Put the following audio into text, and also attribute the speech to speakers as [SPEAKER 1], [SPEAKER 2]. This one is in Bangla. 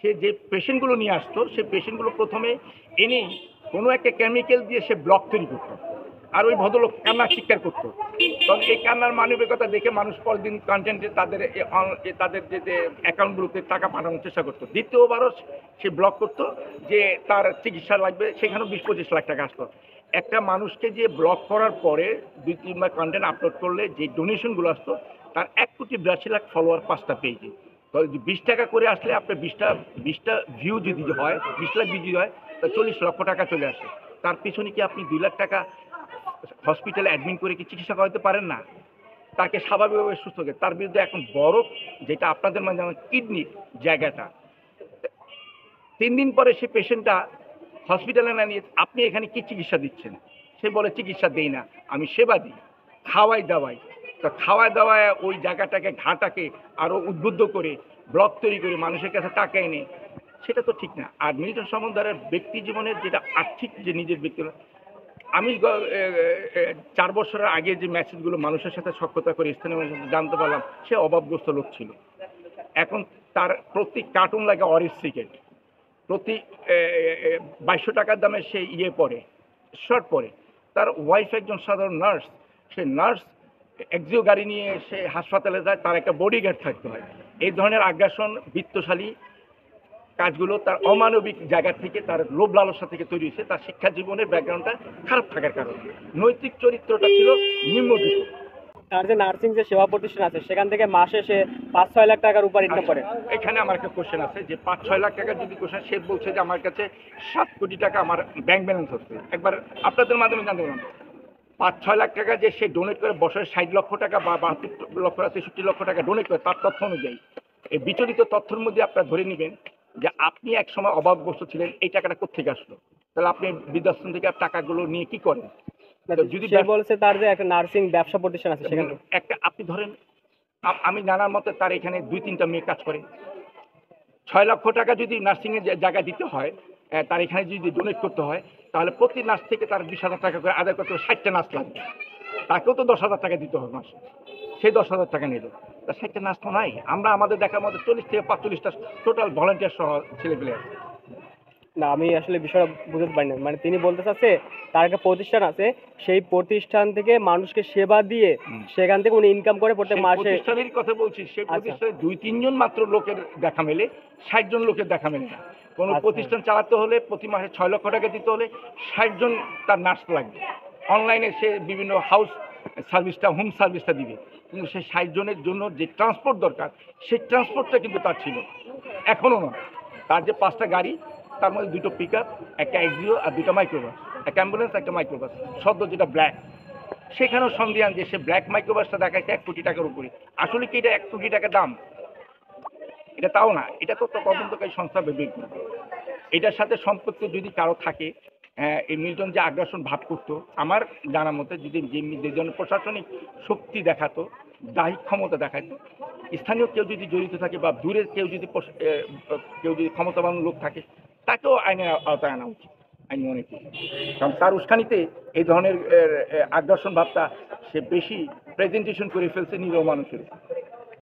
[SPEAKER 1] সে যে পেশেন্টগুলো নিয়ে আসতো সেই পেশেন্টগুলো প্রথমে এনেই কোনো একটা কেমিক্যাল দিয়ে সে ব্লক তৈরি করতো, আর ওই ভদ্রলোক কান্না চিৎকার করতো। তখন এই কান্নার মানবিকতা দেখে মানুষ পরদিন কন্টেন্টে তাদের তাদের যে অ্যাকাউন্টগুলোতে টাকা পাঠানোর চেষ্টা করতো। দ্বিতীয়বারও সে ব্লক করতো যে তার চিকিৎসা লাগবে, সেখানেও 20-25 লাখ টাকা আসতো। একটা মানুষকে যে ব্লক করার পরে 2-3 বার কন্টেন্ট আপলোড করলে যে ডোনেশনগুলো আসতো, তার 1,82,00,000 ফলোয়ার 5টা পেজে। তো 20 টাকা করে আসলে আপনার 20টা ভিউ যদি হয়, 20 লাখ ভিউ যদি হয়, তা 40 লক্ষ টাকা চলে আসে। তার পিছনে কি আপনি 2 লাখ টাকা হসপিটালে অ্যাডমিট করে কি চিকিৎসা করাতে পারেন না? তাকে স্বাভাবিকভাবে সুস্থ করে, তার বিরুদ্ধে এখন বড় যেটা আপনাদের মাঝে আমার কিডনির জায়গাটা, 3 দিন পরে সে পেশেন্টটা হসপিটালে না নিয়ে আপনি এখানে কি চিকিৎসা দিচ্ছেন? সে বলে চিকিৎসা দেই না, আমি সেবা দিই, খাওয়াই দাওয়াই। তা খাওয়ায় দাওয়ায় ওই জায়গাটাকে ঘাটাকে আরো উদ্বুদ্ধ করে ব্লক তৈরি করে মানুষের কাছে টাকা এনে, সেটা তো ঠিক না। আর মিল্টন সমদ্দারের ব্যক্তি জীবনের যেটা আর্থিক যে নিজের ব্যক্তি, আমি 4 বছরের আগে যে মেসেজগুলো মানুষের সাথে সখ্যতা করে স্থানীয় মানুষের সাথে জানতে পারলাম, সে অভাবগ্রস্ত লোক ছিল। এখন তার প্রতি কার্টুন লাগে অরেঞ্জ সিগারেট, প্রতি 2200 টাকার দামে সে পরে, শার্ট পরে। তার ওয়াইফ একজন সাধারণ নার্স, সে নার্স এক্সিও গাড়ি নিয়ে সে হাসপাতালে যায়, তার একটা বডিগার্ড থাকতে হয়। এই ধরনের আগ্রাসন বিত্তশালী কাজগুলো তার অমানবিক জায়গা থেকে, তার লোভ লালসা থেকে তৈরি হয়েছে, তার শিক্ষা জীবনের ব্যাকগ্রাউন্ডটা খারাপ থাকার কারণে। নৈতিক চরিত্রটা ছিল নিম্নদিক।
[SPEAKER 2] তার যে নার্সিং যে সেবা প্রতিষ্ঠান আছে সেখান থেকে মাসে সে 5-6 লাখ টাকার উপর ইনকাম করে।
[SPEAKER 1] এখানে আমার একটা কোশ্চেন আছে যে 5-6 লাখ টাকা যদি কোশ্চেন, সে বলছে যে আমার কাছে 7 কোটি টাকা আমার ব্যাংক ব্যালেন্স হচ্ছে। একবার আপনাদের মাধ্যমে জানতে পারলাম 5-6 লাখ টাকা যে সে ডোনেট করে, বছরে 60 লক্ষ টাকা বা 72 লক্ষ 63 লক্ষ টাকা ডোনেট করে, তার তথ্য অনুযায়ী এই বিচলিত তথ্যের মধ্যে আপনারা ধরে নেবেন যে আপনি এক সময় অভাবগ্রস্ত ছিলেন, এই টাকাটা কোত্থেকে আসলো? তাহলে আপনি বৃদ্ধাশ্রম থেকে টাকাগুলো নিয়ে কি করেন?
[SPEAKER 2] যদি সে বলছে তার যে একটা নার্সিং ব্যবসা প্রতিষ্ঠান আছে সেখানে
[SPEAKER 1] একটা আপনি ধরেন, আমি জানার মতে তার এখানে 2-3টা মেয়ে কাজ করে। 6 লক্ষ টাকা যদি নার্সিং এর জায়গা দিতে হয়, তার এখানে যদি ডোনেট করতে হয়, তাহলে প্রতি নার্স থেকে তার 20,000 টাকা করে আদায় করতে হবে। 60টা নার্স লাগবে, তাকেও তো 10,000 টাকা দিতে হবে মাসে। সেই 10,000 টাকা নিল, তা 60টা নার্স তো নাই। আমরা আমাদের দেখার মধ্যে 40 থেকে 45টা টোটাল ভলান্টিয়ার সহ ছেলেপেলে আছে।
[SPEAKER 2] না, আমি আসলে বিষয়টা বুঝতে পারি না। মানে তিনি বলতে চাচ্ছে তার একটা প্রতিষ্ঠান আছে, সেই প্রতিষ্ঠান থেকে মানুষকে সেবা দিয়ে সেখান থেকে উনি ইনকাম করে প্রত্যেক মাসে।
[SPEAKER 1] প্রতিষ্ঠানের কথা বলছি, সেই প্রতিষ্ঠানে 2-3 জন মাত্র লোকের দেখা মেলে, 60 জন লোকের দেখা মেলে না। কোনো প্রতিষ্ঠান চালাতে হলে প্রতি মাসে 6 লক্ষ টাকা দিতে হলে 60 জন তার নার্স লাগবে। অনলাইনে সে বিভিন্ন হাউস সার্ভিসটা, হোম সার্ভিসটা দিবে, কিন্তু সে 60 জনের জন্য যে ট্রান্সপোর্ট দরকার, সেই ট্রান্সপোর্টটা কিন্তু তার ছিল, এখনও নয়। তার যে 5টা গাড়ি, তার মধ্যে 2টো পিক আপ, একটা এক্সিও আর 2টা মাইক্রোবাস, একটা অ্যাম্বুলেন্স, একটা মাইক্রোবাস, সদ্য যেটা ব্ল্যাক। সেখানেও সন্দেহান যে সে ব্ল্যাক মাইক্রোবাসটা দেখাচ্ছে 1 কোটি টাকার উপরে। আসলে কি এটা 1 কোটি টাকা দাম? এটা তাও না, এটা তো তদন্তকারী সংস্থা বের করবে। এটার সাথে সম্পর্ক যদি কারো থাকে, এই মিল্টন যে আগ্রাসন ভাব করতো, আমার জানা মতে যদি যে জন্য প্রশাসনিক শক্তি দেখাতো, দায়ী ক্ষমতা দেখাতো, স্থানীয় কেউ যদি জড়িত থাকে বা দূরের কেউ যদি কেউ যদি ক্ষমতাবান লোক থাকে, তাকেও আইনের আওতায় আনা উচিত, আমি মনে করি। কারণ তার উস্কানিতে এই ধরনের আগ্রাসন ভাবটা সে বেশি প্রেজেন্টেশন করে ফেলছে নিরীহ মানুষের।